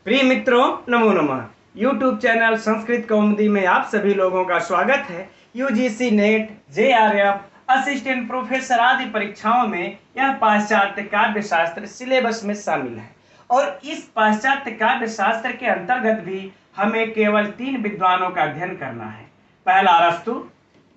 प्रिय मित्रों, नमो नमः। यूट्यूब चैनल संस्कृत कौमुदी में आप सभी लोगों का स्वागत है। UGC net, JRF, assistant professor आदि परीक्षाओं में यह पाश्चात्य काव्य शास्त्र सिलेबस में शामिल है और इस पाश्चात्य काव्य शास्त्र के अंतर्गत भी हमें केवल 3 विद्वानों का अध्ययन करना है। पहला अरस्तु,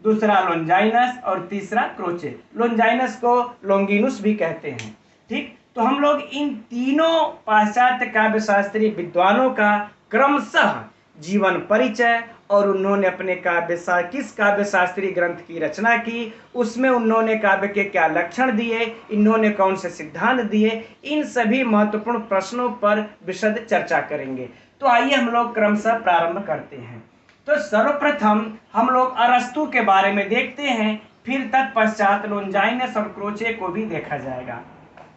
दूसरा लोंजाइनस और तीसरा क्रोचे। लोंजाइनस को लोंगिनुस भी कहते हैं। ठीक, तो हम लोग इन तीनों पाश्चात्य काव्य शास्त्रीय विद्वानों का क्रमशः जीवन परिचय और उन्होंने अपने किस काव्य शास्त्रीय ग्रंथ की रचना की, उसमें उन्होंने काव्य के क्या लक्षण दिए, इन्होंने कौन से सिद्धांत दिए, इन सभी महत्वपूर्ण प्रश्नों पर विशद चर्चा करेंगे। तो आइए हम लोग क्रमशः प्रारंभ करते हैं। तो सर्वप्रथम हम लोग अरस्तु के बारे में देखते हैं, फिर तत्पश्चात लोंजाइनस और क्रोचे को भी देखा जाएगा।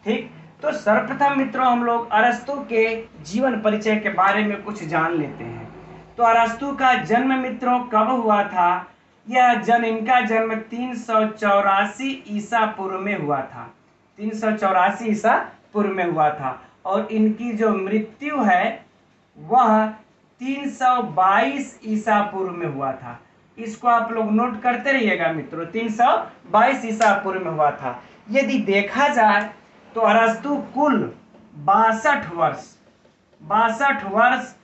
ठीक, तो सर्वप्रथम मित्रों हम लोग अरस्तु के जीवन परिचय के बारे में कुछ जान लेते हैं। तो अरस्तु का जन्म मित्रों कब हुआ था? इनका जन्म 384 ईसा पूर्व में हुआ था। 384 ईसा पूर्व में हुआ था और इनकी जो मृत्यु है वह 322 ईसा पूर्व में हुआ था। इसको आप लोग नोट करते रहिएगा मित्रों, 322 ईसा पूर्व में हुआ था। यदि देखा जाए तो अरस्तु कुल 62 वर्ष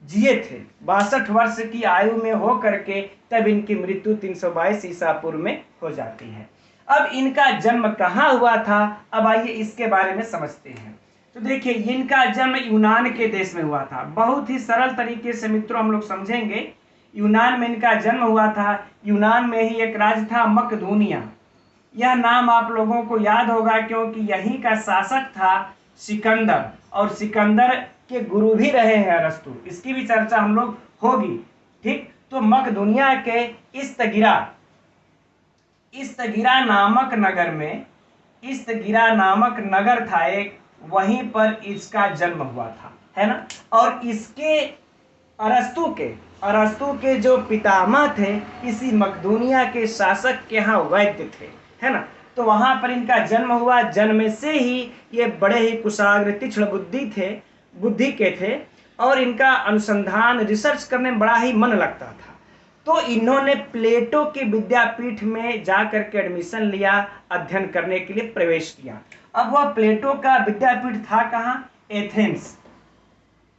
जिए थे। 62 वर्ष की आयु में हो करके तब इनकी मृत्यु 322 ईसा पूर्व में हो जाती है। अब इनका जन्म कहाँ हुआ था? अब आइए इसके बारे में समझते हैं। तो देखिए, इनका जन्म यूनान के देश में हुआ था। बहुत ही सरल तरीके से मित्रों हम लोग समझेंगे। यूनान में इनका जन्म हुआ था। यूनान में ही एक राज्य था मकदूनिया। यह नाम आप लोगों को याद होगा क्योंकि यहीं का शासक था सिकंदर, और सिकंदर के गुरु भी रहे हैं अरस्तु। इसकी भी चर्चा हम लोग होगी। ठीक, तो मकदूनिया के इस्तगिरा नामक नगर था एक, वहीं पर इसका जन्म हुआ था, है ना। और इसके अरस्तु के जो पितामह थे इसी मकदूनिया के शासक के यहाँ वैद्य थे, है ना। तो वहां पर इनका जन्म हुआ। जन्म से ही ये बड़े ही कुशाग्र तीक्ष्ण बुद्धि के थे और इनका अनुसंधान रिसर्च करने में बड़ा ही मन लगता था। तो इन्होंने प्लेटो के विद्यापीठ में जाकर के एडमिशन लिया, अध्ययन करने के लिए प्रवेश किया। अब वह प्लेटो का विद्यापीठ था कहाँ? एथेंस।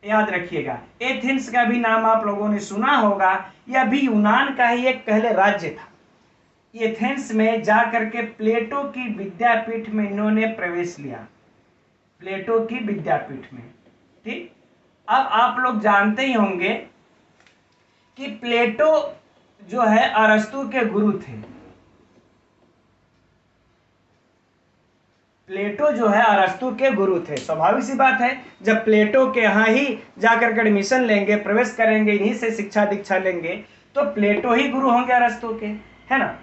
याद रखिएगा, एथेंस का भी नाम आप लोगों ने सुना होगा। यह भी यूनान का ही एक पहले राज्य था। एथेंस में जाकर के प्लेटो की विद्यापीठ में इन्होंने प्रवेश लिया, प्लेटो की विद्यापीठ में। ठीक, अब आप लोग जानते ही होंगे कि प्लेटो जो है अरस्तु के गुरु थे। प्लेटो जो है अरस्तु के गुरु थे। स्वाभाविक सी बात है, जब प्लेटो के यहाँ ही जाकर के एडमिशन लेंगे, प्रवेश करेंगे, इन्हीं से शिक्षा दीक्षा लेंगे, तो प्लेटो ही गुरु होंगे अरस्तु के, है ना।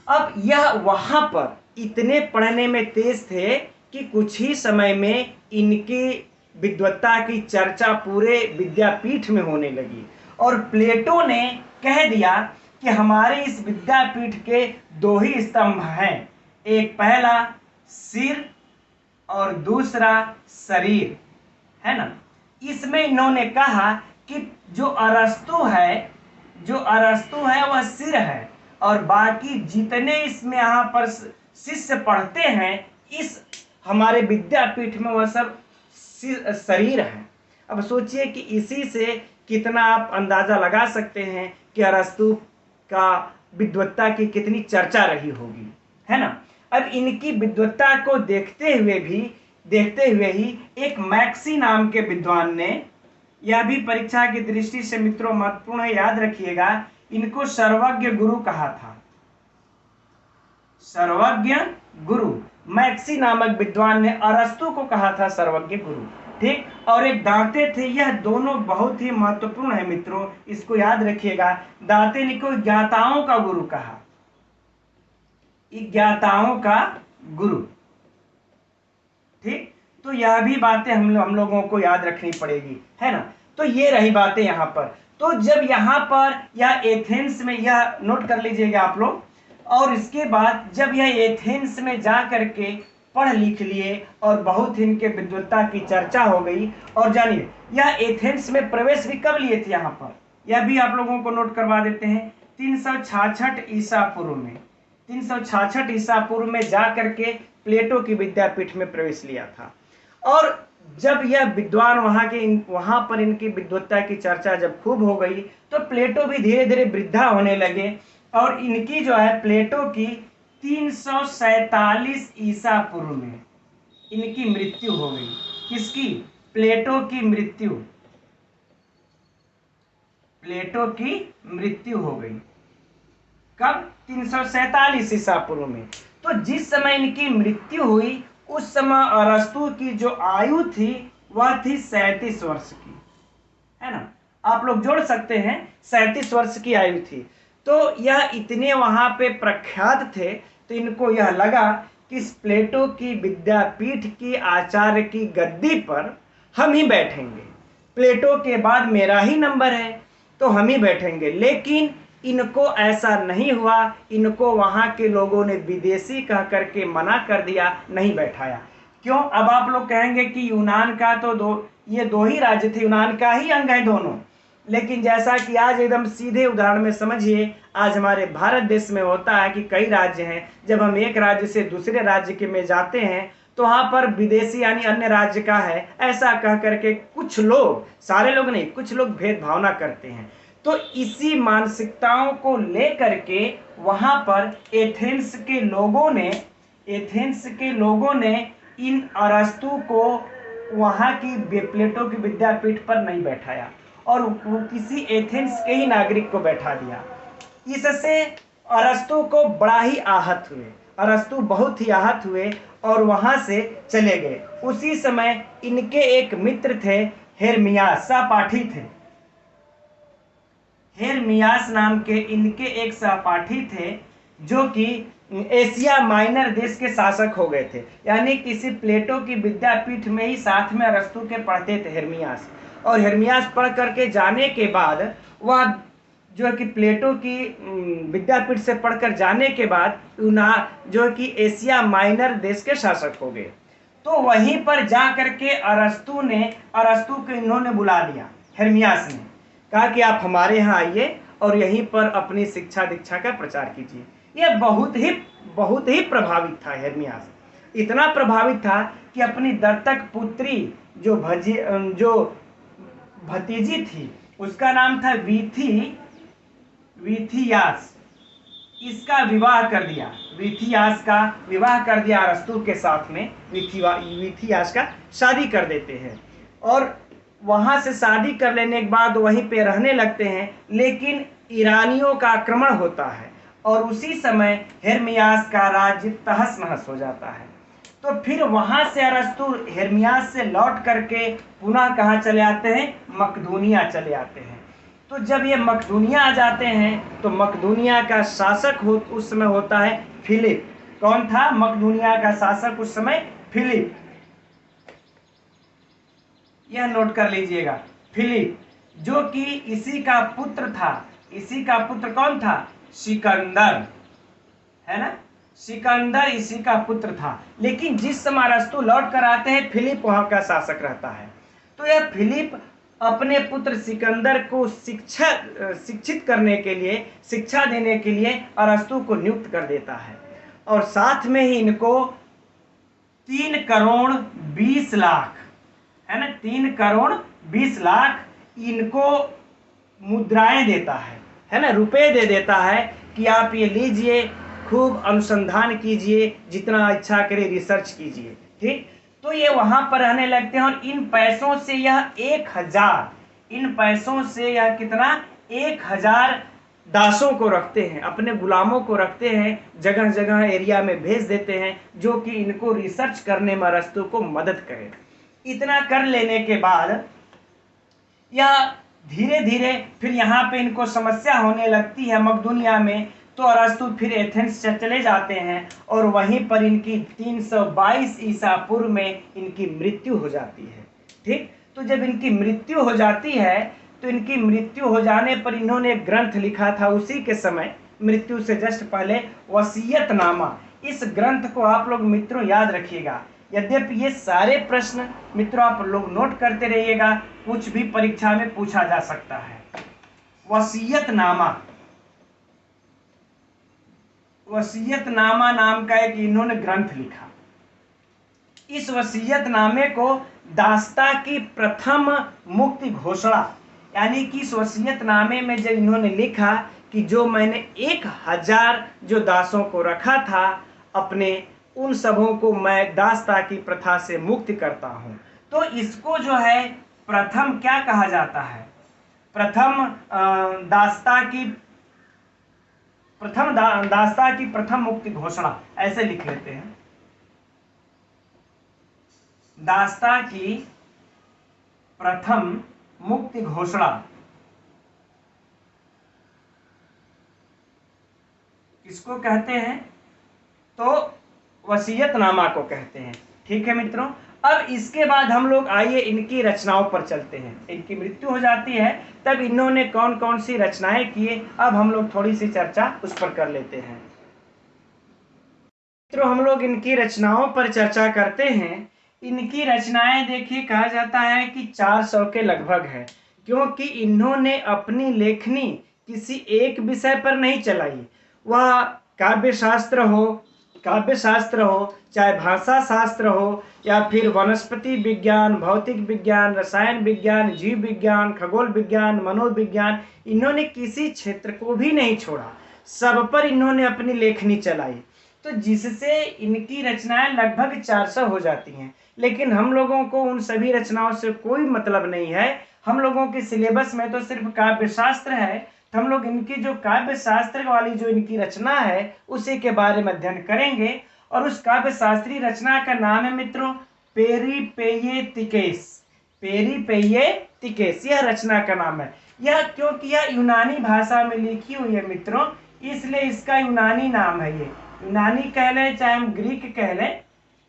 अब यह वहां पर इतने पढ़ने में तेज थे कि कुछ ही समय में इनकी विद्वत्ता की चर्चा पूरे विद्यापीठ में होने लगी और प्लेटो ने कह दिया कि हमारे इस विद्यापीठ के 2 ही स्तंभ हैं, एक पहला सिर और दूसरा शरीर, है ना। इसमें इन्होंने कहा कि जो अरस्तु है वह सिर है और बाकी जितने इसमें यहाँ पर शिष्य पढ़ते हैं इस हमारे विद्यापीठ में वह सब शरीर है। अब सोचिए कि इसी से कितना आप अंदाजा लगा सकते हैं कि अरस्तु का विद्वत्ता की कितनी चर्चा रही होगी, है ना। अब इनकी विद्वत्ता को देखते हुए ही एक मैक्सी नाम के विद्वान ने, यह भी परीक्षा की दृष्टि से मित्रों महत्वपूर्ण है, याद रखिएगा, इनको सर्वज्ञ गुरु कहा था। सर्वज्ञ गुरु मैक्सी नामक विद्वान ने अरस्तु को कहा था सर्वज्ञ गुरु। ठीक, और एक दांते थे। यह दोनों बहुत ही महत्वपूर्ण है मित्रों, इसको याद रखिएगा। दांते ने को ज्ञाताओं का गुरु कहा, ज्ञाताओं का गुरु। ठीक, तो यह भी बातें हम लोगों को याद रखनी पड़ेगी, है ना। तो ये रही बातें यहाँ पर। तो जब यहाँ पर यह एथेंस में, यह नोट कर लीजिएगा आप लोग, और इसके बाद जब यह एथेंस में जा करके पढ़ लिख लिए और बहुत इनके विद्वत्ता की चर्चा हो गई। और जानिए यह एथेंस में प्रवेश भी कब लिए थे, यहाँ पर यह भी आप लोगों को नोट करवा देते हैं। 366 ईसा पूर्व में, 366 ईसा पूर्व में जा करके प्लेटो की विद्यापीठ में प्रवेश लिया था। और जब यह विद्वान वहां पर इनकी विद्वत्ता की चर्चा जब खूब हो गई तो प्लेटो भी धीरे धीरे वृद्धा होने लगे और इनकी जो है प्लेटो की 347 ईसा पूर्व में इनकी मृत्यु हो गई। किसकी? प्लेटो की मृत्यु, प्लेटो की मृत्यु हो गई। कब? 347 ईसा पूर्व में। तो जिस समय इनकी मृत्यु हुई उस समय अरस्तु की जो आयु थी वह थी 37 वर्ष की, है ना। आप लोग जोड़ सकते हैं, 37 वर्ष की आयु थी। तो यह इतने वहां पे प्रख्यात थे तो इनको यह लगा कि इस प्लेटो की विद्यापीठ की आचार्य की गद्दी पर हम ही बैठेंगे, प्लेटो के बाद मेरा ही नंबर है तो हम ही बैठेंगे। लेकिन इनको ऐसा नहीं हुआ, इनको वहां के लोगों ने विदेशी कह करके मना कर दिया, नहीं बैठाया। क्यों? अब आप लोग कहेंगे कि यूनान का तो ये दो ही राज्य थे, यूनान का ही अंग है दोनों। लेकिन जैसा कि आज एकदम सीधे उदाहरण में समझिए, आज हमारे भारत देश में होता है कि कई राज्य हैं, जब हम एक राज्य से दूसरे राज्य के में जाते हैं तो वहां पर विदेशी यानी अन्य राज्य का है ऐसा कह करके कुछ लोग, सारे लोग नहीं, कुछ लोग भेदभावना करते हैं। तो इसी मानसिकताओं को लेकर के वहां पर एथेंस के लोगों ने इन अरस्तु को वहां की प्लेटो की विद्यापीठ पर नहीं बैठाया और वो किसी एथेंस के ही नागरिक को बैठा दिया। इससे अरस्तु को बड़ा ही आहत हुए, अरस्तु बहुत ही आहत हुए और वहां से चले गए। उसी समय इनके एक मित्र थे, हेरमियास, सहपाठी थे, हेरमियास नाम के इनके एक सहपाठी थे जो कि एशिया माइनर देश के शासक हो गए थे। यानी किसी प्लेटो की विद्यापीठ में ही साथ में अरस्तु के पढ़ते थे हेरमियास। और हेरमियास पढ़ करके जाने के बाद वह जो है कि प्लेटो की विद्यापीठ से पढ़कर जाने के बाद जो कि एशिया माइनर देश के शासक हो गए। तो वहीं पर जा करके अरस्तु को इन्होंने बुला लिया, हेरमियास ने कहा कि आप हमारे यहाँ आइए और यहीं पर अपनी शिक्षा दीक्षा का प्रचार कीजिए। यह बहुत ही प्रभावित था हेरमियास, इतना प्रभावित था कि अपनी दत्तक पुत्री जो भतीजी थी उसका नाम था वीथियास, इसका विवाह कर दिया, वीथियास का विवाह कर दिया अरस्तु के साथ में। वीथियास का शादी कर देते हैं और वहां से शादी कर लेने के बाद वहीं पे रहने लगते हैं। लेकिन ईरानियों का आक्रमण होता है और उसी समय हेरमियास का राज्य तहस नहस हो जाता है। तो फिर वहां से अरस्तु हेरमियास से लौट करके पुनः कहाँ चले आते हैं? मकदूनिया चले आते हैं। तो जब ये मकदूनिया आ जाते हैं तो मकदूनिया का शासक उस समय होता है फिलिप। कौन था मकदूनिया का शासक उस समय? फिलिप। यह नोट कर लीजिएगा, फिलिप, जो कि इसी का पुत्र था। इसी का पुत्र कौन था? सिकंदर, है ना। सिकंदर इसी का पुत्र था। लेकिन जिस समय अरस्तु लौट कर आते हैं फिलिप वहां का शासक रहता है। तो यह फिलिप अपने पुत्र सिकंदर को शिक्षित करने के लिए, शिक्षा देने के लिए अरस्तु को नियुक्त कर देता है और साथ में ही इनको 3 करोड़ 20 लाख, है ना, 3 करोड़ 20 लाख इनको मुद्राएं देता है ना, रुपए दे देता है कि आप ये लीजिए, खूब अनुसंधान कीजिए, जितना इच्छा करे रिसर्च कीजिए। ठीक, तो ये वहां पर रहने लगते हैं और इन पैसों से यह 1000 दासों को रखते हैं, अपने गुलामों को रखते हैं, जगह जगह एरिया में भेज देते हैं जो कि इनको रिसर्च करने में अरस्तु को मदद करे। इतना कर लेने के बाद यह धीरे धीरे फिर यहाँ पे इनको समस्या होने लगती है मकदूनिया में। तो अरस्तु फिर एथेंस चले जाते हैं और वहीं पर इनकी 322 ईसा पूर्व में इनकी मृत्यु हो जाती है। ठीक, तो जब इनकी मृत्यु हो जाती है तो इनकी मृत्यु हो जाने पर इन्होंने एक ग्रंथ लिखा था उसी के समय, मृत्यु से जस्ट पहले, वसीयतनामा। इस ग्रंथ को आप लोग मित्रों याद रखिएगा। यद्यपि ये सारे प्रश्न मित्रों आप लोग नोट करते रहिएगा, कुछ भी परीक्षा में पूछा जा सकता है। वसीयतनामा, वसीयतनामा नाम का एक इन्होंने ग्रंथ लिखा। इस वसीयतनामे को दास्ता की प्रथम मुक्ति घोषणा, यानी कि इस वसीयतनामे में जब इन्होंने लिखा कि जो मैंने 1000 जो दासों को रखा था अपने, उन सबों को मैं दास्ता की प्रथा से मुक्त करता हूं, तो इसको जो है प्रथम क्या कहा जाता है, प्रथम दास्ता की प्रथम मुक्ति घोषणा, ऐसे लिख लेते हैं। दास्ता की प्रथम मुक्ति घोषणा किसको कहते हैं, तो वसीयतनामा को कहते हैं। ठीक है मित्रों, अब इसके बाद हम लोग आइए इनकी रचनाओं पर चलते हैं। इनकी मृत्यु हो जाती है, तब इन्होंने कौन कौन सी रचनाएं किए, अब हम लोग थोड़ी सी चर्चा उस पर कर लेते हैं। मित्रों हम लोग इनकी रचनाओं पर चर्चा करते हैं। इनकी रचनाएं देखिए कहा जाता है कि 400 के लगभग है, क्योंकि इन्होंने अपनी लेखनी किसी एक विषय पर नहीं चलाई। वह काव्य शास्त्र हो, चाहे भाषा शास्त्र हो, या फिर वनस्पति विज्ञान, भौतिक विज्ञान, रसायन विज्ञान, जीव विज्ञान, खगोल विज्ञान, मनोविज्ञान, इन्होंने किसी क्षेत्र को भी नहीं छोड़ा, सब पर इन्होंने अपनी लेखनी चलाई। तो जिससे इनकी रचनाएं लगभग 400 हो जाती हैं। लेकिन हम लोगों को उन सभी रचनाओं से कोई मतलब नहीं है। हम लोगों के सिलेबस में तो सिर्फ काव्य शास्त्र है, तो हम लोग इनकी जो काव्य शास्त्र वाली जो इनकी रचना है उसी के बारे में अध्ययन करेंगे। और उस काव्य शास्त्रीय रचना का नाम है मित्रों पेरिपेयेटिकेस। पेरिपेयेटिकेस यह रचना का नाम है। यह क्योंकि यह यूनानी भाषा में लिखी हुई है मित्रों, इसलिए इसका यूनानी नाम है। ये यूनानी कह लें चाहे हम ग्रीक कह लें,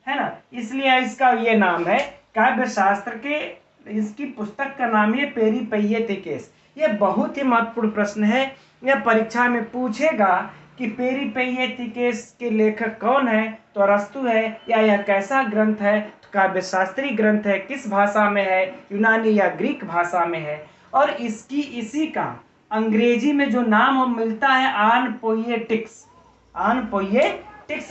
है ना, इसलिए इसका ये नाम है। काव्य शास्त्र के इसकी पुस्तक का नाम है पेरिपेयेटिकेस। यह बहुत ही महत्वपूर्ण प्रश्न है। यह परीक्षा में पूछेगा कि पेरिपेयेटिकेस के लेखक कौन है, तो अरस्तु है, या यह कैसा ग्रंथ है, तो काव्य शास्त्रीय ग्रंथ है, किस भाषा में है, यूनानी या ग्रीक भाषा में है। और इसकी इसी का अंग्रेजी में जो नाम मिलता है आन पोइएटिक्स,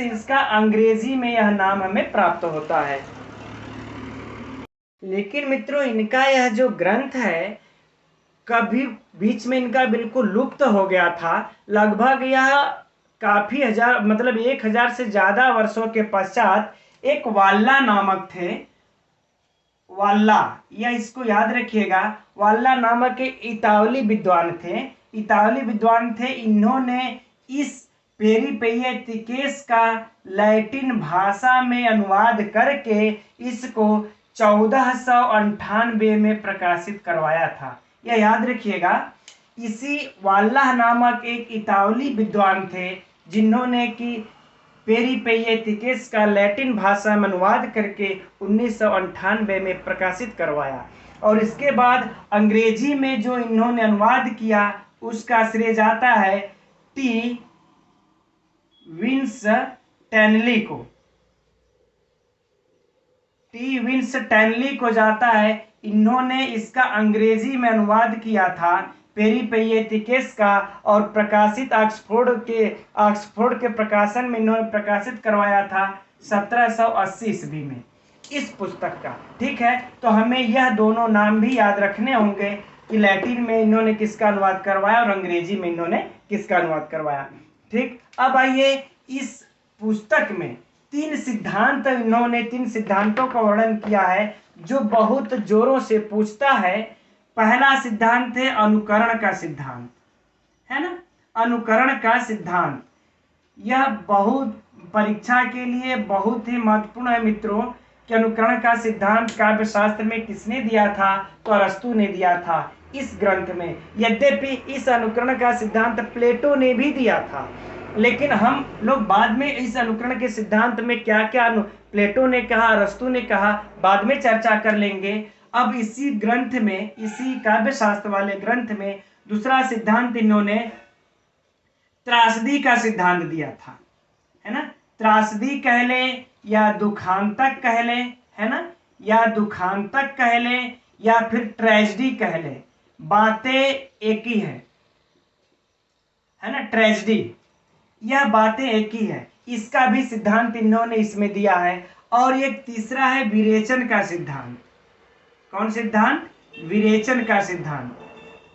इसका अंग्रेजी में यह नाम हमें प्राप्त होता है। लेकिन मित्रों इनका यह जो ग्रंथ है कभी बीच में इनका बिल्कुल लुप्त हो गया था। लगभग यह काफी 1000 से ज्यादा वर्षों के पश्चात एक वाल्ला नामक थे, वाल्ला, यह इसको याद रखिएगा, वाल्ला नामक एक इतावली विद्वान थे। इन्होंने इस पेरिपेयेटिकेस का लैटिन भाषा में अनुवाद करके इसको 1498 में प्रकाशित करवाया था। यह याद रखिएगा। इसी वाल्ला नामक एक इतावली विद्वान थे जिन्होंने कि पेरिपेयेटिकेस का लैटिन भाषा में अनुवाद करके 1998 में प्रकाशित करवाया। और इसके बाद अंग्रेजी में जो इन्होंने अनुवाद किया उसका श्रेय जाता है टी विंस टैनली को जाता है। इन्होंने इसका अंग्रेजी में अनुवाद किया था पेरिपेयेटिकेस का, और प्रकाशित ऑक्सफोर्ड के प्रकाशन में इन्होंने प्रकाशित करवाया था 1780 ईस्वी में इस पुस्तक का। ठीक है, तो हमें यह दोनों नाम भी याद रखने होंगे कि लैटिन में इन्होंने किसका अनुवाद करवाया और अंग्रेजी में इन्होंने किसका अनुवाद करवाया। ठीक, अब आइए इस पुस्तक में 3 सिद्धांतों का वर्णन किया है जो बहुत जोरों से पूछता है। पहला सिद्धांत है अनुकरण का सिद्धांत, है ना, अनुकरण का सिद्धांत। यह बहुत परीक्षा के लिए बहुत ही महत्वपूर्ण है मित्रों कि अनुकरण का सिद्धांत काव्य शास्त्र में किसने दिया था, तो अरस्तु ने दिया था इस ग्रंथ में। यद्यपि इस अनुकरण का सिद्धांत प्लेटो ने भी दिया था, लेकिन हम लोग बाद में इस अनुकरण के सिद्धांत में क्या क्या प्लेटो ने कहा, अरस्तु ने कहा, बाद में चर्चा कर लेंगे। अब इसी ग्रंथ में, इसी काव्य शास्त्र वाले ग्रंथ में दूसरा सिद्धांत इन्होंने त्रासदी का सिद्धांत दिया था, है ना, त्रासदी कह ले या दुखांतक कह ले, है ना, या दुखांतक कह ले या फिर ट्रेजेडी कह ले, बातें एक ही है ना, ट्रेजेडी, यह बातें एक ही है। इसका भी सिद्धांत इन्होंने इसमें दिया है। और एक तीसरा है विरेचन का सिद्धांत। कौन सिद्धांत? विरेचन का सिद्धांत।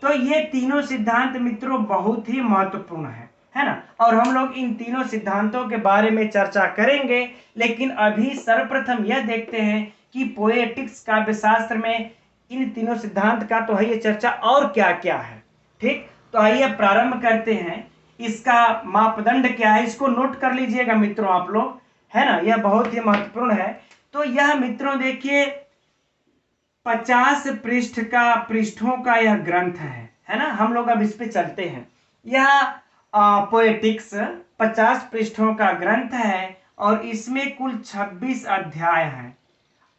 तो ये तीनों सिद्धांत मित्रों बहुत ही महत्वपूर्ण है ना, और हम लोग इन तीनों सिद्धांतों के बारे में चर्चा करेंगे। लेकिन अभी सर्वप्रथम यह देखते हैं कि पोएटिक्स काव्यशास्त्र में इन तीनों सिद्धांत का तो है ये चर्चा, और क्या क्या है। ठीक, तो आइए प्रारंभ करते हैं। इसका मापदंड क्या है, इसको नोट कर लीजिएगा मित्रों आप लोग, है ना, यह बहुत ही महत्वपूर्ण है। तो यह मित्रों देखिए 50 पृष्ठों का यह ग्रंथ है ना। हम लोग अब इस पे चलते हैं। यह पोएटिक्स 50 पृष्ठों का ग्रंथ है और इसमें कुल 26 अध्याय हैं।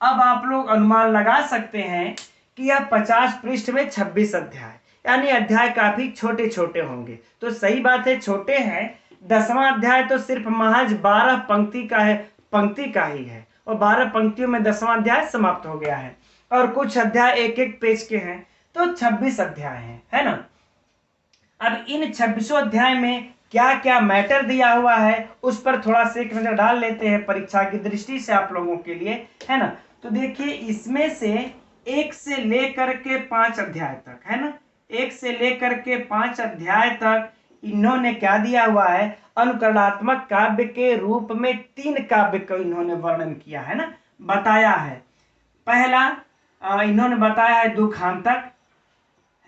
अब आप लोग अनुमान लगा सकते हैं कि यह 50 पृष्ठ में 26 अध्याय, यानी अध्याय काफी छोटे छोटे होंगे। तो सही बात है, छोटे हैं। 10वां अध्याय तो सिर्फ महज 12 पंक्ति का है, पंक्ति का ही है, और 12 पंक्तियों में 10वां अध्याय समाप्त हो गया है। और कुछ अध्याय एक एक पेज के हैं, तो 26 अध्याय हैं, है ना। अब इन 26 अध्याय में क्या क्या मैटर दिया हुआ है उस पर थोड़ा सा एक नजर डाल लेते हैं परीक्षा की दृष्टि से आप लोगों के लिए, है ना। तो देखिए इसमें से 1 से लेकर के 5 अध्याय तक, है ना, 1 से लेकर के 5 अध्याय तक इन्होंने क्या दिया हुआ है, अनुकरणात्मक काव्य के रूप में 3 काव्य को इन्होंने वर्णन किया है ना, बताया है। पहला इन्होंने बताया है दुखांतक,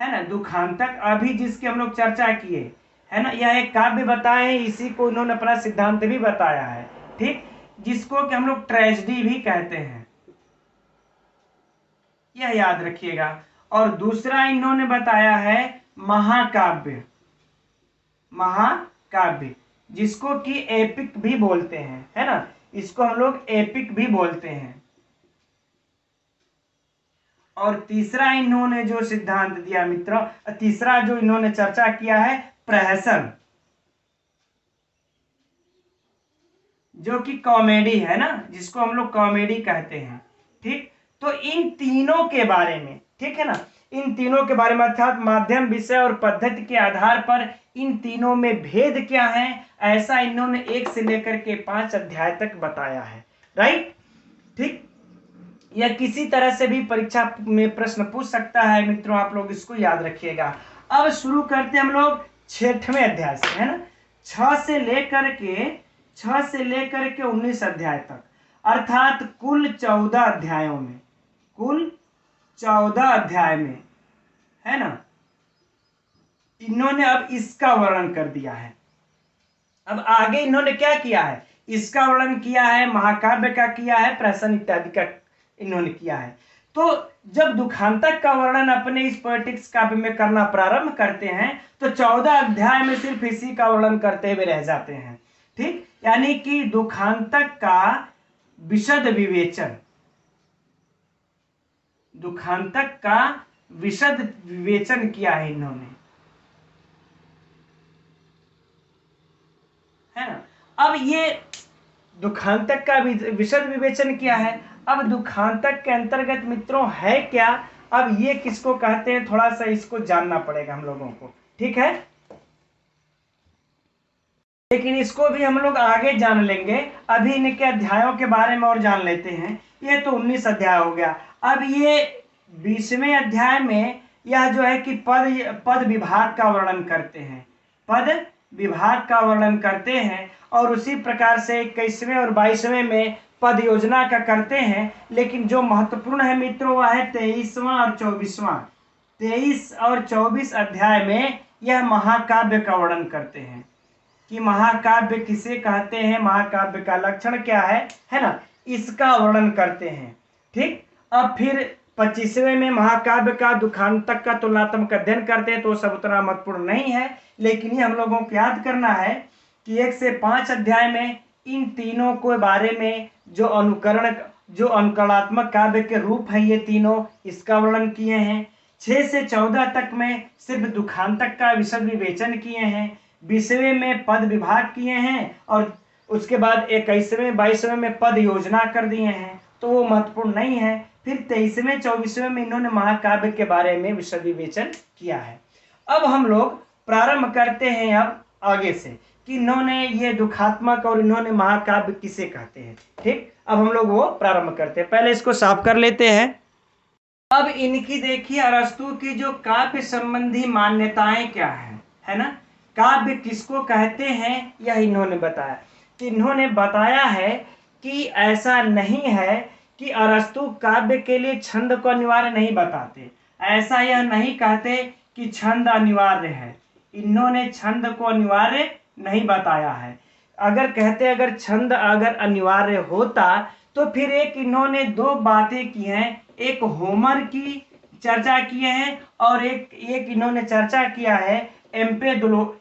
है ना, दुखांतक अभी जिसकी हम लोग चर्चा किए, है ना, यह एक काव्य बताए हैं, इसी को इन्होंने अपना सिद्धांत भी बताया है। ठीक, जिसको कि हम लोग ट्रेजेडी भी कहते हैं, यह याद रखिएगा। और दूसरा इन्होंने बताया है महाकाव्य, महाकाव्य जिसको कि एपिक भी बोलते हैं, है ना, इसको हम लोग एपिक भी बोलते हैं। और तीसरा इन्होंने जो सिद्धांत दिया मित्रों, तीसरा जो इन्होंने चर्चा किया है प्रहसन, जो कि कॉमेडी है ना, जिसको हम लोग कॉमेडी कहते हैं। ठीक, तो इन तीनों के बारे में, ठीक है ना, इन तीनों के बारे में अर्थात माध्यम, विषय और पद्धति के आधार पर इन तीनों में भेद क्या है, ऐसा इन्होंने 1 से लेकर के 5 अध्याय तक बताया है। राइट, ठीक, यह किसी तरह से भी परीक्षा में प्रश्न पूछ सकता है मित्रों, आप लोग इसको याद रखिएगा। अब शुरू करते हैं हम लोग 6वें अध्याय से, है ना, 6 से लेकर के 19 अध्याय तक, अर्थात कुल 14 अध्यायों में, कुल 14 अध्याय में, है ना, इन्होंने अब इसका वर्णन कर दिया है। अब आगे इन्होंने क्या किया है, इसका वर्णन किया है, महाकाव्य का किया है, प्रहसन इत्यादि का इन्होंने किया है। तो जब दुखांतक का वर्णन अपने इस पोएटिक्स काव्य में करना प्रारंभ करते हैं तो 14 अध्याय में सिर्फ इसी का वर्णन करते हुए रह जाते हैं। ठीक, यानी कि दुखांतक का विशद विवेचन, दुखांतक का विशद विवेचन किया है इन्होंने, है ना। अब ये दुखांतक का विशद विवेचन किया है। अब दुखांतक के अंतर्गत मित्रों है क्या, अब ये किसको कहते हैं, थोड़ा सा इसको जानना पड़ेगा हम लोगों को, ठीक है, लेकिन इसको भी हम लोग आगे जान लेंगे। अभी इनके अध्यायों के बारे में और जान लेते हैं। ये तो 19 अध्याय हो गया। अब ये 20वें अध्याय में यह जो है कि पद विभाग का वर्णन करते हैं, पद विभाग का वर्णन करते हैं, और उसी प्रकार से 21वें और 22वें में पद योजना का करते हैं। लेकिन जो महत्वपूर्ण है मित्रों वह है 23वां और 24वां, 23 और 24 अध्याय में यह महाकाव्य का वर्णन करते हैं कि महाकाव्य किसे कहते हैं, महाकाव्य का लक्षण क्या है ना, इसका वर्णन करते हैं। ठीक, अब फिर 25वें में महाकाव्य का दुखांतक का तुलनात्मक अध्ययन करते हैं, तो सब उतना महत्वपूर्ण नहीं है, लेकिन ये हम लोगों को याद करना है कि 1 से 5 अध्याय में इन तीनों के बारे में जो अनुकरणात्मक काव्य के रूप है ये तीनों, इसका वर्णन किए हैं। 6 से 14 तक में सिर्फ दुखांतक का विशद विवेचन किए हैं। 20वें में पद विभाग किए हैं, और उसके बाद 21वें 22वें में पद योजना कर दिए हैं, तो वो महत्वपूर्ण नहीं है। फिर 23वें 24वें में इन्होंने महाकाव्य के बारे में विशद विवेचन किया है। अब हम लोग प्रारंभ करते हैं अब आगे से कि इन्होंने ये दुखात्मक और इन्होंने महाकाव्य किसे कहते हैं। ठीक, अब हम लोग वो प्रारंभ करते हैं। पहले इसको साफ कर लेते हैं। अब इनकी देखिए अरस्तु की जो काव्य संबंधी मान्यताएं क्या है ना, काव्य किसको कहते हैं यह इन्होंने बताया। तो इन्होंने बताया है कि ऐसा नहीं है कि अरस्तु काव्य के लिए छंद को अनिवार्य नहीं बताते, ऐसा यह नहीं कहते कि छंद अनिवार्य है। इन्होंने छंद को अनिवार्य नहीं बताया है। अगर कहते अगर छंद अगर अनिवार्य होता तो फिर एक इन्होंने दो बातें की हैं, एक होमर की चर्चा किए हैं और एक इन्होंने चर्चा किया है एम्पेडोक्लेस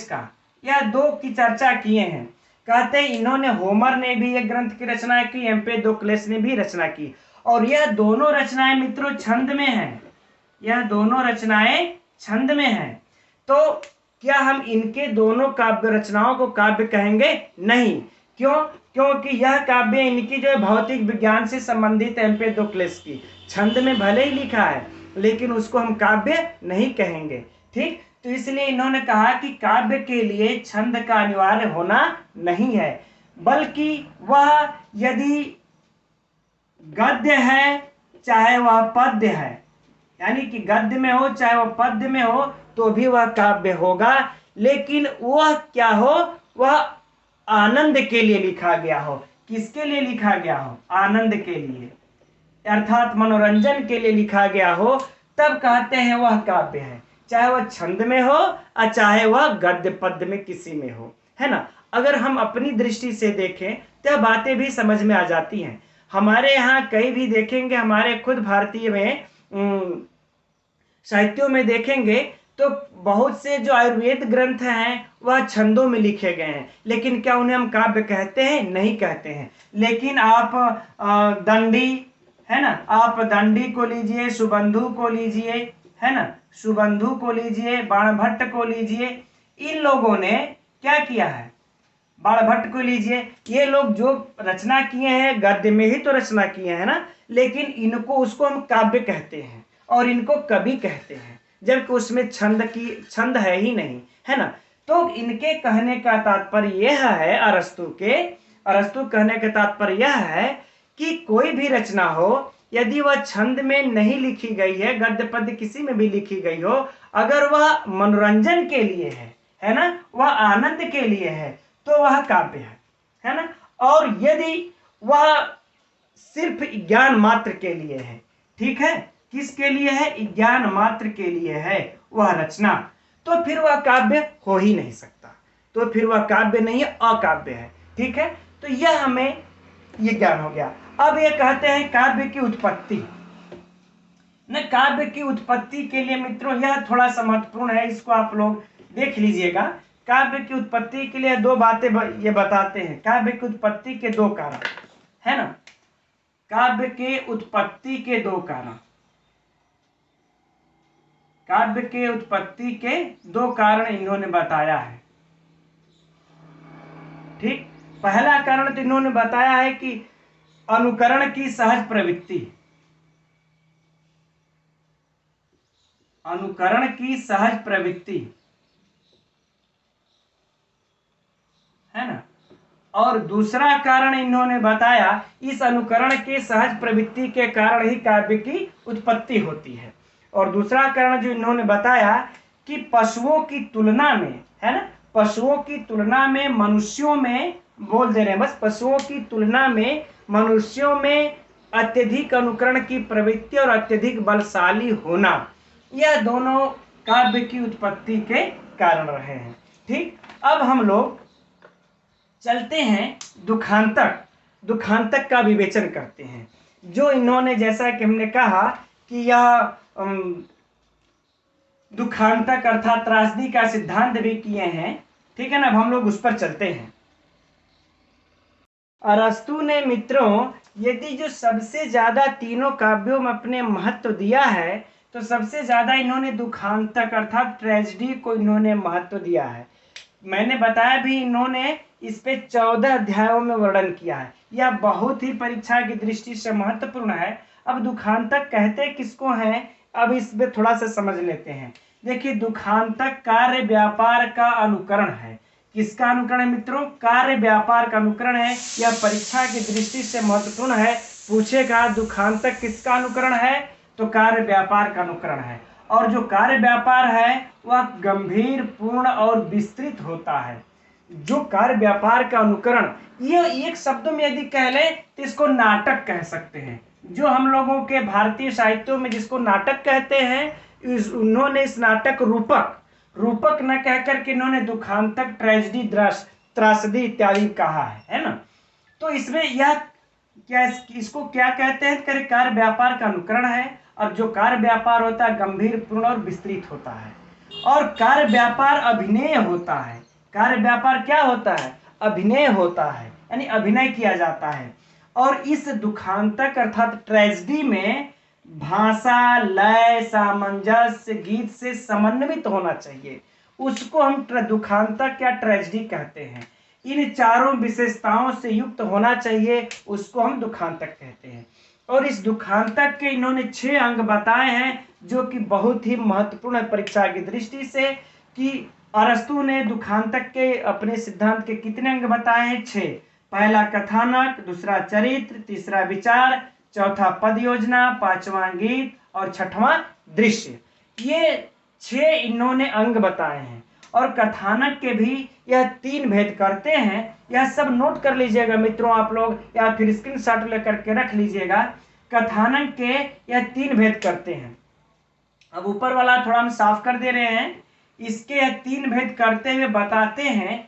का, यह दो की चर्चा किए हैं। कहते हैं इन्होंने होमर ने भी एक ग्रंथ की रचना की, एम्पेडोक्लेस ने भी रचना की, और यह दोनों रचनाएं मित्रों छंद में हैं। यह दोनों रचनाएं छंद में हैं। तो क्या हम इनके दोनों काव्य रचनाओं को काव्य कहेंगे? नहीं। क्यों? क्योंकि यह काव्य इनकी जो भौतिक विज्ञान से संबंधित एम्पेडोक्लेस की छंद में भले ही लिखा है, लेकिन उसको हम काव्य नहीं कहेंगे। ठीक, तो इसलिए इन्होंने कहा कि काव्य के लिए छंद का अनिवार्य होना नहीं है, बल्कि वह यदि गद्य है चाहे वह पद्य है, यानी कि गद्य में हो चाहे वह पद्य में हो तो भी वह काव्य होगा, लेकिन वह क्या हो, वह आनंद के लिए लिखा गया हो। किसके लिए लिखा गया हो? आनंद के लिए, अर्थात मनोरंजन के लिए लिखा गया हो, तब कहते हैं वह काव्य है, चाहे वह छंद में हो और चाहे वह गद्य पद्य में किसी में हो, है ना। अगर हम अपनी दृष्टि से देखें तो बातें भी समझ में आ जाती हैं। हमारे यहाँ कहीं भी देखेंगे, हमारे खुद भारतीय में साहित्यों में देखेंगे तो बहुत से जो आयुर्वेद ग्रंथ हैं वह छंदों में लिखे गए हैं, लेकिन क्या उन्हें हम काव्य कहते हैं? नहीं कहते हैं। लेकिन आप दंडी, है ना, आप दंडी को लीजिए, सुबंधु को लीजिए, है ना, सुबंधु को लीजिए, बाणभट्ट को लीजिए, इन लोगों ने क्या किया है? बाणभट्ट को लीजिए, ये लोग जो रचना किए हैं गद्य में ही तो रचना किए हैं ना, लेकिन इनको उसको हम काव्य कहते हैं और इनको कवि कहते हैं, जबकि उसमें छंद है ही नहीं, है ना। तो इनके कहने का तात्पर्य यह है, अरस्तु कहने का तात्पर्य यह है कि कोई भी रचना हो, यदि वह छंद में नहीं लिखी गई है, गद्य पद्य किसी में भी लिखी गई हो, अगर वह मनोरंजन के लिए है ना, वह आनंद के लिए है, तो वह काव्य है ना। और यदि वह सिर्फ ज्ञान मात्र के लिए है, ठीक है, किसके लिए है? ज्ञान मात्र के लिए है वह रचना, तो फिर वह काव्य हो ही नहीं सकता, तो फिर वह काव्य नहीं है, अकाव्य है। ठीक है, तो यह हमें ये ज्ञान हो गया। अब ये कहते हैं काव्य की उत्पत्ति न, काव्य की उत्पत्ति के लिए मित्रों यह थोड़ा सा महत्वपूर्ण है, इसको आप लोग देख लीजिएगा। काव्य की उत्पत्ति के लिए दो बातें ये बताते हैं, काव्य की उत्पत्ति के दो कारण, है ना, काव्य के उत्पत्ति के दो कारण, काव्य के उत्पत्ति के दो कारण इन्होंने बताया है। ठीक, पहला कारण तो इन्होंने बताया है कि अनुकरण की सहज प्रवृत्ति, अनुकरण की सहज प्रवृत्ति, है ना। और दूसरा कारण इन्होंने बताया इस अनुकरण के सहज प्रवृत्ति के कारण ही काव्य की उत्पत्ति होती है। और दूसरा कारण जो इन्होंने बताया कि पशुओं की तुलना में, है ना, पशुओं की तुलना में मनुष्यों में, बोल दे रहे हैं बस, पशुओं की तुलना में मनुष्यों में अत्यधिक अनुकरण की प्रवृत्ति और अत्यधिक बलशाली होना, यह दोनों काव्य की उत्पत्ति के कारण रहे हैं। ठीक, अब हम लोग चलते हैं दुखांतक का विवेचन करते हैं, जो इन्होंने, जैसा कि हमने कहा कि यह दुखांतक अर्थात त्रासदी का सिद्धांत भी किए हैं। ठीक है ना, अब हम लोग उस पर चलते हैं। अरस्तु ने मित्रों यदि जो सबसे ज्यादा तीनों काव्यों में अपने महत्व दिया है तो सबसे ज्यादा इन्होंने दुखांतक अर्थात ट्रेजेडी को इन्होंने महत्व दिया है। मैंने बताया भी, इन्होंने इस पे 14 अध्यायों में वर्णन किया है। यह बहुत ही परीक्षा की दृष्टि से महत्वपूर्ण है। अब दुखांतक कहते किसको हैं, अब इसमें थोड़ा सा समझ लेते हैं। देखिए, दुखांतक कार्य व्यापार का अनुकरण है। किसका अनुकरण है मित्रों? कार्य व्यापार का अनुकरण है। यह परीक्षा की दृष्टि से महत्वपूर्ण है। पूछेगा दुखांतक किसका अनुकरण है, तो कार्य व्यापार का अनुकरण है। और जो कार्य व्यापार है वह गंभीर, पूर्ण और विस्तृत होता है। जो कार्य व्यापार का अनुकरण, ये एक शब्द में यदि कह ले तो इसको नाटक कह सकते हैं। जो हम लोगों के भारतीय साहित्यों में जिसको नाटक कहते हैं, उन्होंने इस नाटक रूपक न कह करके इन्होंने दुखांतक, ट्रेजेडी, त्रासदी इत्यादि कहा है ना। तो इसमें यह क्या, इसको क्या कहते हैं? कार्य व्यापार का अनुकरण है। और जो कार्य व्यापार होता है गंभीर, पूर्ण और विस्तृत होता है। और कार्य व्यापार अभिनय होता है। कार्य व्यापार क्या होता है? अभिनय होता है, यानी अभिनय किया जाता है। और इस दुखांतक अर्थात ट्रेजेडी में भाषा, लय, सामंजस्य, गीत से समन्वित होना चाहिए। उसको हम दुखांतक या ट्रेजेडी कहते हैं। इन चारों विशेषताओं से युक्त होना चाहिए, उसको हम दुखांतक कहते हैं। और इस दुखांतक के इन्होंने 6 अंग बताए हैं, जो कि बहुत ही महत्वपूर्ण है परीक्षा की दृष्टि से। कि अरस्तु ने दुखांतक के अपने सिद्धांत के कितने अंग बताए हैं? 6। पहला कथानक, दूसरा चरित्र, तीसरा विचार, चौथा पद योजना, पांचवा गीत और छठवां दृश्य। ये 6 इन्होंने अंग बताए हैं। और कथानक के भी यह 3 भेद करते हैं। यह सब नोट कर लीजिएगा मित्रों आप लोग, या फिर स्क्रीनशॉट लेकर के रख लीजिएगा। कथानक के यह 3 भेद करते हैं। अब ऊपर वाला थोड़ा हम साफ कर दे रहे हैं। इसके यह 3 भेद करते हुए बताते हैं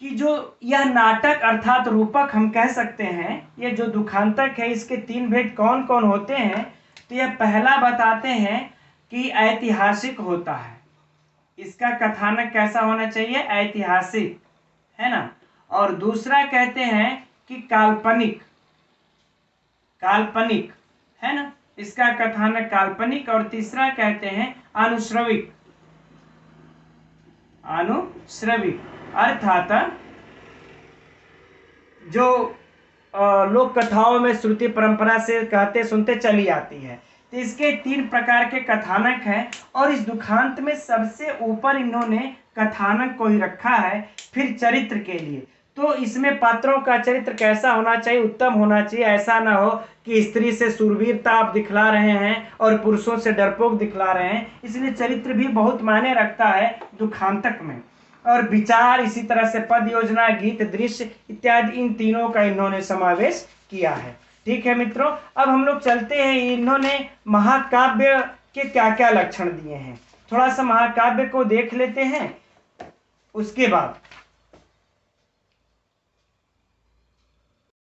कि जो यह नाटक अर्थात रूपक हम कह सकते हैं, ये जो दुखांतक है, इसके 3 भेद कौन कौन होते हैं? तो यह पहला बताते हैं कि ऐतिहासिक होता है। इसका कथानक कैसा होना चाहिए? ऐतिहासिक, है ना। और दूसरा कहते हैं कि काल्पनिक है ना, इसका कथानक काल्पनिक। और तीसरा कहते हैं अनुश्रविक अर्थात जो लोक कथाओं में श्रुति परंपरा से कहते सुनते चली आती है। तो इसके 3 प्रकार के कथानक हैं। और इस दुखांत में सबसे ऊपर इन्होंने कथानक को ही रखा है। फिर चरित्र के लिए, तो इसमें पात्रों का चरित्र कैसा होना चाहिए? उत्तम होना चाहिए। ऐसा ना हो कि स्त्री से शूरवीरता आप दिखला रहे हैं और पुरुषों से डरपोक दिखला रहे हैं। इसलिए चरित्र भी बहुत मायने रखता है दुखांतक में। और विचार, इसी तरह से पद योजना, गीत, दृश्य इत्यादि, इन तीनों का इन्होंने समावेश किया है। ठीक है मित्रों, अब हम लोग चलते हैं। इन्होंने महाकाव्य के क्या क्या लक्षण दिए हैं, थोड़ा सा महाकाव्य को देख लेते हैं। उसके बाद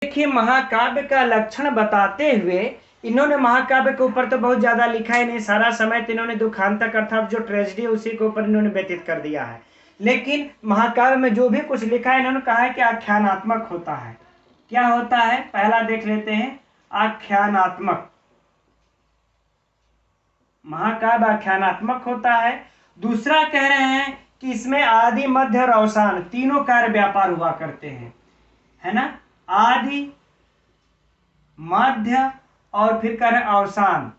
देखिए, महाकाव्य का लक्षण बताते हुए इन्होंने महाकाव्य के ऊपर तो बहुत ज्यादा लिखा ही नहीं। सारा समय तो इन्होंने दुखांतक अर्थात जो ट्रेजेडी उसी के ऊपर इन्होंने व्यतीत कर दिया है। लेकिन महाकाव्य में जो भी कुछ लिखा है, इन्होंने कहा है कि आख्यानात्मक होता है। क्या होता है? पहला देख लेते हैं, आख्यानात्मक। महाकाव्य आख्यानात्मक होता है। दूसरा कह रहे हैं कि इसमें आदि, मध्य और अवसान तीनों कार्य व्यापार हुआ करते हैं, है ना। आदि, मध्य और फिर कह रहे अवसान,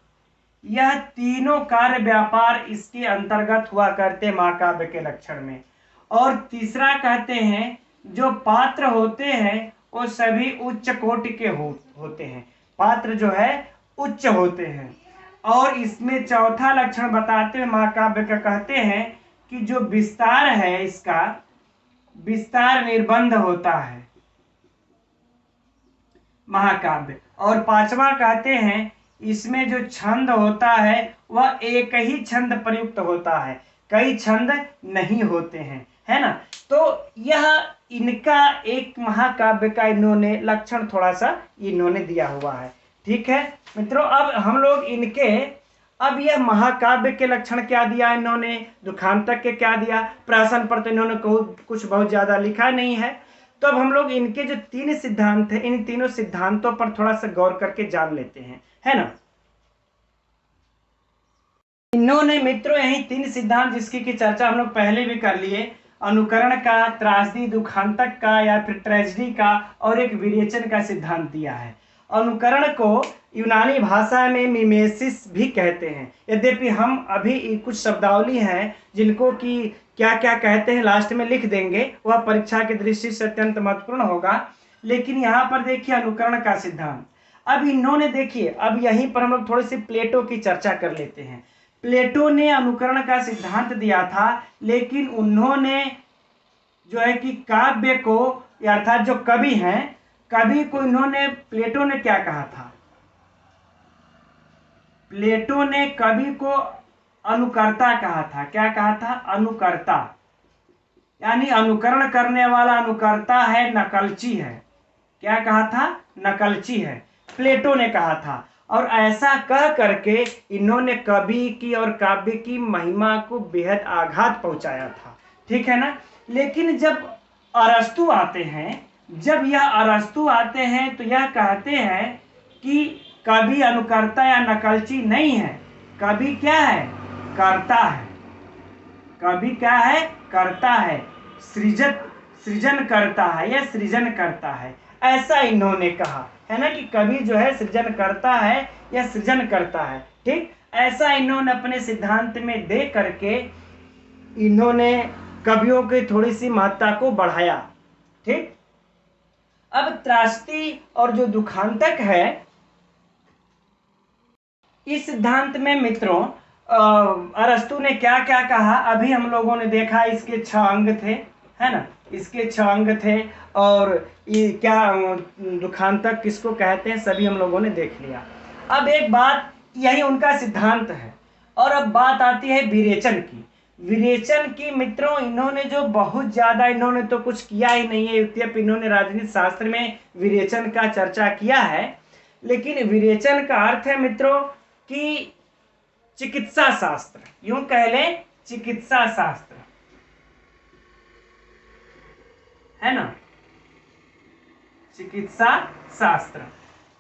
यह तीनों कार्य व्यापार इसके अंतर्गत हुआ करते महाकाव्य के लक्षण में। और तीसरा कहते हैं जो पात्र होते हैं वो सभी उच्च कोटि के होते हैं। पात्र जो है उच्च होते हैं। और इसमें चौथा लक्षण बताते हुए महाकाव्य का कहते हैं कि जो विस्तार है, इसका विस्तार निर्बंध होता है महाकाव्य। और पांचवा कहते हैं इसमें जो छंद होता है वह एक ही छंद प्रयुक्त होता है, कई छंद नहीं होते हैं, है ना। तो यह इनका एक महाकाव्य का इन्होंने लक्षण थोड़ा सा इन्होंने दिया हुआ है। ठीक है मित्रों, अब हम लोग इनके, अब यह महाकाव्य के लक्षण क्या दिया इन्होंने, दुखांतक के क्या दिया, प्रासन पर तो इन्होंने कुछ बहुत ज्यादा लिखा नहीं है। तो अब हम लोग इनके जो 3 सिद्धांत हैं, इन तीनों सिद्धांतों पर थोड़ा सा गौर करके जान लेते हैं, है ना। इन्होंने मित्रों यही 3 सिद्धांत जिसकी की चर्चा हम लोग पहले भी कर लिए, अनुकरण का, त्रासदी दुखांतक का या फिर ट्रेजेडी का, और एक विरेचन का सिद्धांत दिया है। अनुकरण को यूनानी भाषा में मिमेसिस भी कहते हैं। यद्यपि हम अभी कुछ शब्दावली हैं जिनको कि क्या क्या कहते हैं लास्ट में लिख देंगे, वह परीक्षा की दृष्टि से अत्यंत महत्वपूर्ण होगा। लेकिन यहाँ पर देखिए अनुकरण का सिद्धांत। अब इन्होंने देखिए, अब यहीं पर हम लोग थोड़ी सी प्लेटो की चर्चा कर लेते हैं। प्लेटो ने अनुकरण का सिद्धांत दिया था, लेकिन उन्होंने जो है कि काव्य को, अर्थात जो कवि हैं, कवि को इन्होंने, प्लेटो ने क्या कहा था? प्लेटो ने कवि को अनुकर्ता कहा था। क्या कहा था? अनुकर्ता, यानी अनुकरण करने वाला अनुकर्ता है, नकलची है। क्या कहा था? नकलची है, प्लेटो ने कहा था। और ऐसा कह करके इन्होंने कवि की और काव्य की महिमा को बेहद आघात पहुंचाया था, ठीक है ना। लेकिन जब अरस्तु आते हैं, तो यह कहते हैं कि कवि अनुकर्ता या नकलची नहीं है, कवि क्या है? कर्ता है। कवि क्या है? कर्ता है, सृजन करता है या सृजन करता है, ऐसा इन्होंने कहा है ना, कि कवि जो है सृजन करता है या सृजन करता है, ठीक। ऐसा इन्होंने अपने सिद्धांत में दे करके इन्होंने कवियों की थोड़ी सी महत्ता को बढ़ाया, ठीक। अब त्रासदी और जो दुखांतक है, इस सिद्धांत में मित्रों अरस्तु ने क्या क्या कहा, अभी हम लोगों ने देखा। इसके 6 अंग थे, है ना, इसके 6 अंग थे। और ये क्या दुखांतक किसको कहते हैं, सभी हम लोगों ने देख लिया। अब एक बात, यही उनका सिद्धांत है। और अब बात आती है विरेचन की। विरेचन की मित्रों, इन्होंने जो बहुत ज्यादा, इन्होंने तो कुछ किया ही नहीं है, यद्यपि इन्होंने राजनीति शास्त्र में विरेचन का चर्चा किया है। लेकिन विरेचन का अर्थ है मित्रों कि चिकित्सा शास्त्र, यूं कह लें चिकित्सा शास्त्र, है ना, चिकित्सा शास्त्र।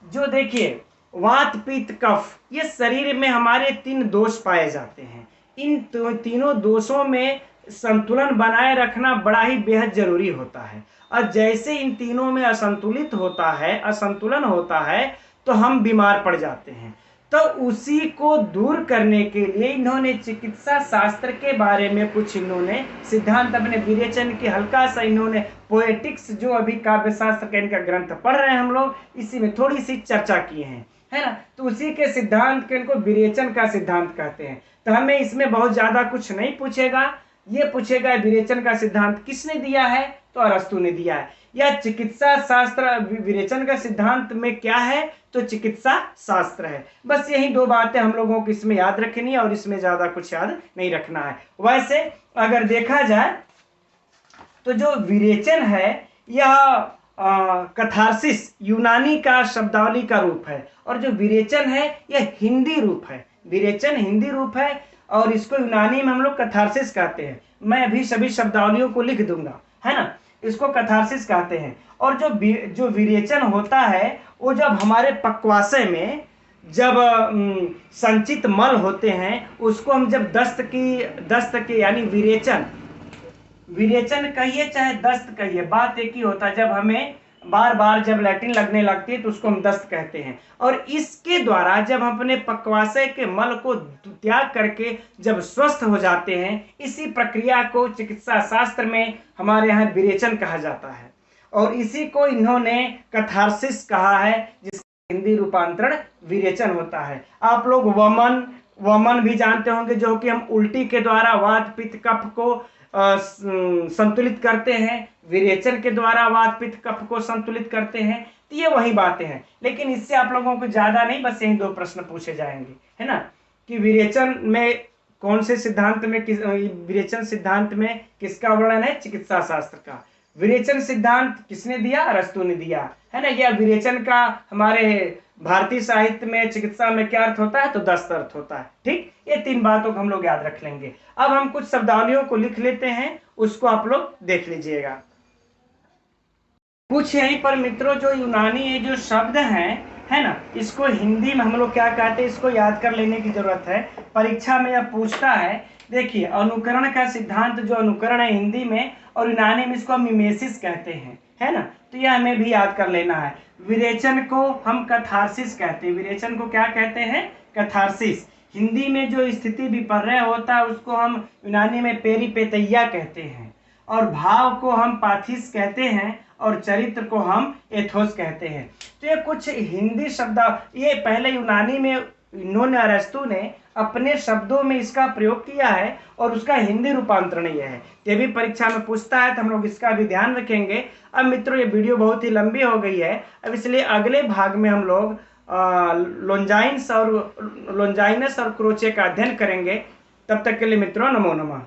जो देखिए वात पित्त कफ, ये शरीर में हमारे 3 दोष पाए जाते हैं। इन तीनों दोषों में संतुलन बनाए रखना बड़ा ही बेहद जरूरी होता है। और जैसे इन तीनों में असंतुलन होता है तो हम बीमार पड़ जाते हैं। तो उसी को दूर करने के लिए इन्होंने चिकित्सा शास्त्र के बारे में कुछ इन्होंने सिद्धांत, अपने विरेचन की हल्का सा इन्होंने पोएटिक्स, जो अभी काव्य शास्त्र का इनका ग्रंथ पढ़ रहे हैं हम लोग, इसी में थोड़ी सी चर्चा किए हैं, है ना। तो उसी के सिद्धांत के इनको विरेचन का सिद्धांत कहते हैं। तो हमें इसमें बहुत ज्यादा कुछ नहीं पूछेगा, ये पूछेगा विरेचन का सिद्धांत किसने दिया है, तो अरस्तु ने दिया है। या चिकित्सा शास्त्र विरेचन का सिद्धांत में क्या है, तो चिकित्सा शास्त्र है। बस यही 2 बातें हम लोगों को इसमें याद रखनी है, और इसमें ज्यादा कुछ याद नहीं रखना है। वैसे अगर देखा जाए तो जो विरेचन है यह कथारसिस यूनानी का शब्दावली का रूप है, और जो विरेचन है यह हिंदी रूप है। विरेचन हिंदी रूप है और इसको यूनानी में हम लोग कथारसिस कहते हैं। मैं अभी सभी शब्दावलियों को लिख दूंगा, है ना। इसको कथारसिस कहते हैं। और जो विरेचन होता है वो जब हमारे पक्वाशय में जब संचित मल होते हैं, उसको हम जब दस्त के यानी विरेचन कहिए चाहे दस्त कहिए, बात एक ही होता है। जब हमें बार बार जब लैट्रिन लगने लगती है तो उसको हम दस्त कहते हैं। और इसके द्वारा जब हम अपने पक्वाशय के मल को त्याग करके जब स्वस्थ हो जाते हैं, इसी प्रक्रिया को चिकित्सा शास्त्र में हमारे यहाँ विरेचन कहा जाता है। और इसी को इन्होंने कथारसिस कहा है, जिसका हिंदी रूपांतरण विरेचन होता है। आप लोग वमन भी जानते होंगे, जो कि हम उल्टी के द्वारा वात पित्त कफ को संतुलित करते हैं, विरेचन के द्वारा वात पित्त कफ को संतुलित करते हैं। तो ये वही बातें हैं, लेकिन इससे आप लोगों को ज्यादा नहीं, बस यही 2 प्रश्न पूछे जाएंगे, है ना, कि विरेचन में कौन से सिद्धांत में विरेचन सिद्धांत में किसका वर्णन है, चिकित्सा शास्त्र का। विरेचन सिद्धांत किसने दिया, अरस्तु ने दिया, है ना। यह विरेचन का हमारे भारतीय साहित्य में चिकित्सा में क्या अर्थ होता है, तो दस्त अर्थ होता है, ठीक। ये 3 बातों को हम लोग याद रख लेंगे। अब हम कुछ शब्दावलियों को लिख लेते हैं, उसको आप लोग देख लीजिएगा। कुछ यहीं पर मित्रों जो यूनानी ये जो शब्द हैं, है ना। इसको हिंदी में हम लोग क्या कहते हैं, इसको याद कर लेने की जरूरत है। परीक्षा में यह पूछता है, देखिए अनुकरण का सिद्धांत, जो अनुकरण है हिंदी में, और यूनानी में इसको हम मिमेसिस कहते हैं, है ना। तो यह हमें भी याद कर लेना है। विरेचन को हम कैथारसिस कहते हैं। विरेचन को क्या कहते हैं, कैथारसिस। हिंदी में जो स्थिति विपर्य होता है उसको हम यूनानी में पेरिपेतैया कहते हैं। और भाव को हम पाथिस कहते हैं, और चरित्र को हम एथोस कहते हैं। तो ये कुछ हिंदी शब्द, ये पहले यूनानी में इन्होंने, अरस्तु ने अपने शब्दों में इसका प्रयोग किया है, और उसका हिंदी रूपांतरण यह है। ये भी परीक्षा में पूछता है, तो हम लोग इसका भी ध्यान रखेंगे। अब मित्रों, ये वीडियो बहुत ही लंबी हो गई है, अब इसलिए अगले भाग में हम लोग लोंजाइनस और क्रोचे का अध्ययन करेंगे। तब तक के लिए मित्रों, नमो नमः।